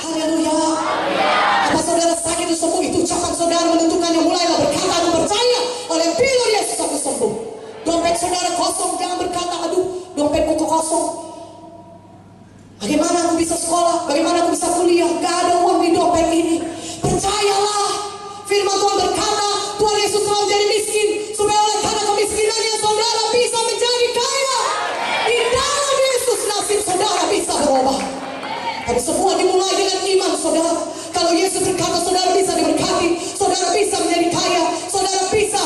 Haleluya. Apa saudara sakit itu sembuh? Itu ucapan saudara menentukannya. Mulailah berkata, aku percaya oleh pilihan Yesus aku sembuh. Dompet saudara kosong, jangan berkata, aduh dompetku kok kosong. Bagaimana aku bisa sekolah? Bagaimana aku bisa kuliah? Gak ada uang di dompet ini. Percayalah, firman Tuhan berkata, Tuhan Yesus mau jadi miskin supaya oleh karena kemiskinannya saudara bisa menjadi kaya. Di dalam Yesus nasib saudara bisa berubah. Tapi semua dimulai dengan iman saudara. Kalau Yesus berkata saudara bisa diberkati, saudara bisa menjadi kaya, saudara bisa,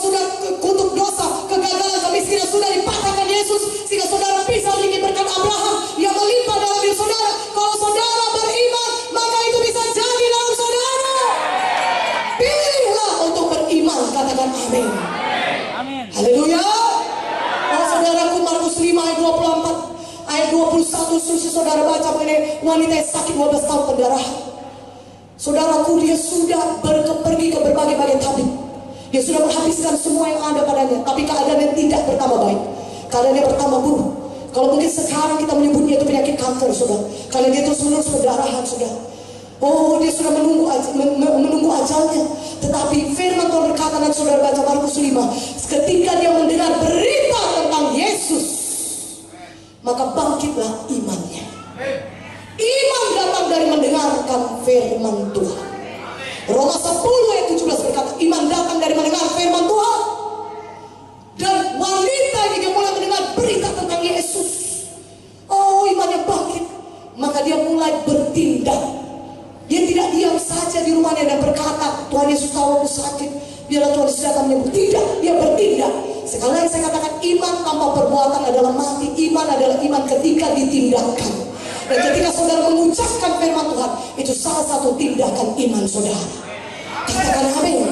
sudah kutuk dosa, kegagalan, kemiskinan sudah dipatahkan Yesus, sehingga saudara bisa memiliki berkat Abraham yang melimpah dalam hidup saudara. Kalau saudara beriman, maka itu bisa jadi dalam saudara. Pilihlah untuk beriman, katakan amin. Amin. Haleluya. Oh saudaraku, Markus 5 ayat 24 ayat 21, susu saudara baca mengenai wanita yang sakit 12 tahun pendarahan. Saudaraku, dia sudah pergi ke berbagai-bagai tabib. Dia sudah menghabiskan semua yang ada padanya, tapi keadaannya tidak bertambah baik, keadaannya bertambah buruk. Kalau mungkin sekarang kita menyebutnya itu penyakit kanker, saudara, karena dia terus menerus pendarahan, saudara. Oh, dia sudah menunggu ajalnya. Tetapi firman Tuhan berkata, dan saudara baca Markus 5, ketika dia mendengar berita tentang Yesus, maka bangkitlah imannya. Iman datang dari mendengarkan firman Tuhan. Roma 10 ayat 17 berkata, iman datang dari mendengar firman Tuhan. Dan wanita ini dia mulai mendengar berita tentang Yesus. Oh, imannya bangkit. Maka dia mulai bertindak. Dia tidak diam saja di rumahnya dan berkata, Tuhan Yesus tahu aku sakit, biarlah Tuhan Yesus datang menyembuh. Tidak, dia bertindak. Sekali lagi saya katakan, iman tanpa perbuatan adalah mati. Iman adalah iman ketika ditindakkan. Dan ketika saudara mengucapkan firman Tuhan, itu salah satu tindakan iman saudara. Katakan amin.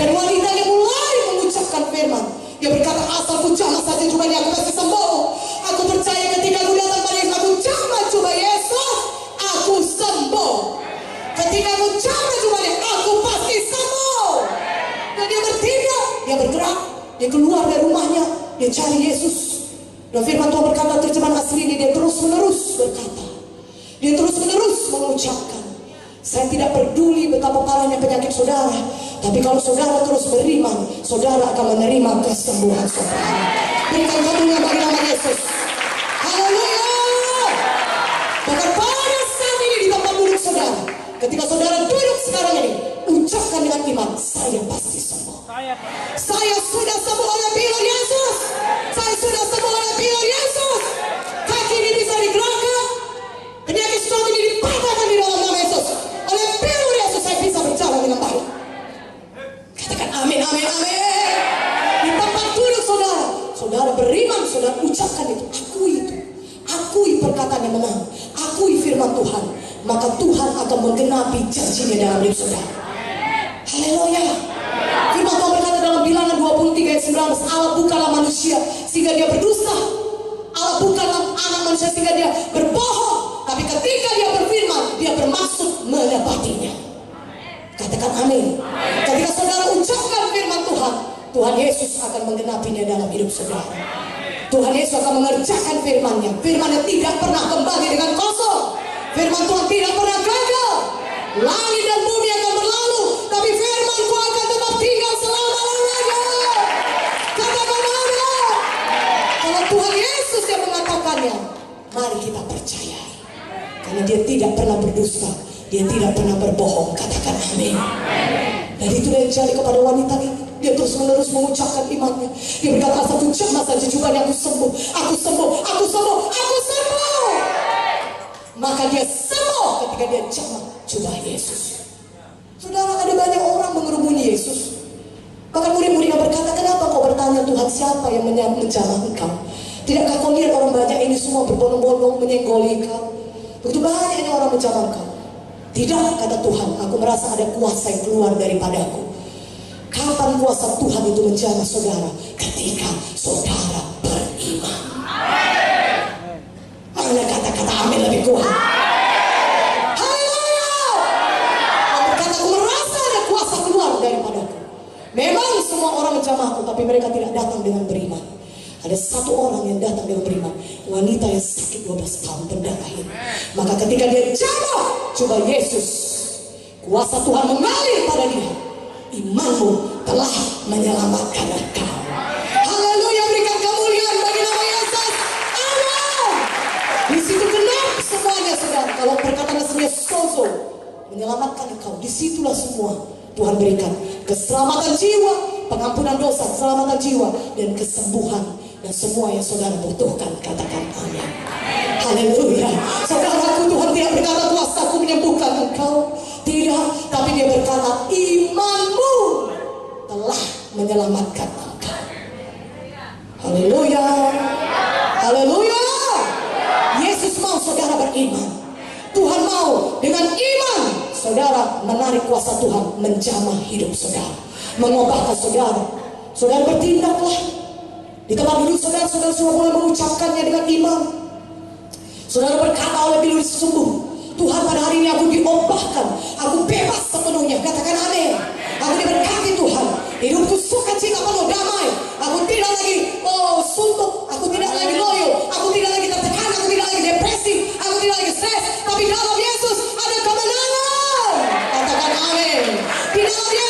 Dan wanita yang mulai mengucapkan firman, dia berkata, asalku jamah saja jubahnya, aku pasti sembuh. Aku percaya ketika aku datang pada Yesus, aku jamah jubah Yesus, aku sembuh. Ketika aku jamah jubahnya, aku pasti sembuh. Dan dia bertindak, dia bergerak, dia keluar dari rumahnya, dia cari Yesus. Dan firman Tuhan berkata, terjemahan asli ini, dia terus menerus berkata, dia terus menerus mengucapkan, saya tidak peduli betapa parahnya penyakit saudara, tapi kalau saudara terus beriman, saudara akan menerima kesembuhan saudara. Berikan karunia bagi nama Yesus. Haleluya. Bahkan pada saat ini di tempat duduk saudara, ketika saudara duduk sekarang ini, ucapkan dengan iman, saya pasti sembuh. Saya sudah sembuh oleh pilihan Yesus. Saya sudah sembuh oleh pilihan Yesus. Kaki ini bisa digerakkan, penyakit stroke ini dipatahkan di dalam nama Yesus. Oleh pilihan Yesus saya bisa berjalan dengan baik. Katakan amin, amin, amin. Di tempat duduk saudara, saudara beriman, saudara ucapkan itu, akui itu, akui perkataan yang menang, akui firman Tuhan, maka Tuhan akan menggenapi janjinya dalam hidup saudara. Haleluya. Firman Tuhan berkata dalam Bilangan 23 ayat 19, Allah bukanlah manusia sehingga dia berdusta, Allah bukanlah anak manusia sehingga dia berbohong, tapi ketika dia berfirman, dia bermaksud menepatinya. Katakan amin. Ketika saudara ucapkan firman Tuhan, Tuhan Yesus akan menggenapinya dalam hidup saudara. Tuhan Yesus akan mengerjakan firman-Nya. Firman-Nya tidak pernah kembali dengan kosong. Firman Tuhan tidak pernah gagal. Langit dan bumi akan berlalu, tapi firman-Ku akan tetap tinggal selama-lamanya. Katakan amin. Kalau Tuhan Yesus yang mengatakannya, mari kita percaya. Karena dia tidak pernah berdusta, dia tidak pernah berbohong. Katakan amin. Dan itu yang terjadi kepada wanita ini. Dia terus menerus mengucapkan imannya. Dia berkata, asalku jamah saja jubahnya, aku sembuh, aku sembuh, aku sembuh, aku sembuh. Maka dia sembuh ketika dia jamah jubah Yesus. Saudara, ada banyak orang mengerumuni Yesus. Bahkan murid-murid yang berkata, kenapa kau bertanya Tuhan, siapa yang menjamah engkau? Tidakkah kau lihat orang banyak ini semua berbondong-bondong menyenggoli kau? Begitu banyaknya orang menjamah kau. Tidak, kata Tuhan, aku merasa ada kuasa yang keluar daripadaku. Kapan kuasa Tuhan itu menjamah saudara? Ketika saudara beriman. Mana kata-kata amin lebih kuat? Haleluya. Aku berkata, aku merasa ada kuasa keluar daripadaku. Memang semua orang menjamahku, tapi mereka tidak datang dengan beriman. Ada satu orang yang datang dengan beriman, wanita yang sakit 12 tahun berdarah ini. Maka ketika dia jatuh, coba Yesus, kuasa Tuhan mengalir pada dia. Imanmu telah menyelamatkan engkau. Haleluya, berikan kemuliaan bagi nama Yesus. Amin. Di situ genap semuanya, saudara. Kalau perkataan aslinya sozo, menyelamatkan engkau. Disitulah semua Tuhan berikan keselamatan jiwa, pengampunan dosa, keselamatan jiwa, dan kesembuhan. Dan semua yang saudara butuhkan, katakan amin. Haleluya. Saudaraku, Tuhan tidak berkata kuasaku menyembuhkan engkau. Tidak, tapi dia berkata imanmu telah menyelamatkan engkau. Haleluya. Haleluya. Yesus mau saudara beriman. Tuhan mau dengan iman saudara menarik kuasa Tuhan menjamah hidup saudara, mengubahkan saudara. Saudara bertindaklah. Di tempat duduk saudara semua boleh mengucapkannya dengan iman. Saudara berkata oleh Billy sembuh. Tuhan, pada hari ini aku diubahkan, aku bebas sepenuhnya. Katakan amin. Aku diberkati Tuhan. Hidupku sukacita penuh damai. Aku tidak lagi suntuk. Aku tidak lagi loyo. Aku tidak lagi tertekan. Aku tidak lagi depresi. Aku tidak lagi stres. Tapi dalam Yesus ada kemenangan. Katakan amin. Di dalam Yesus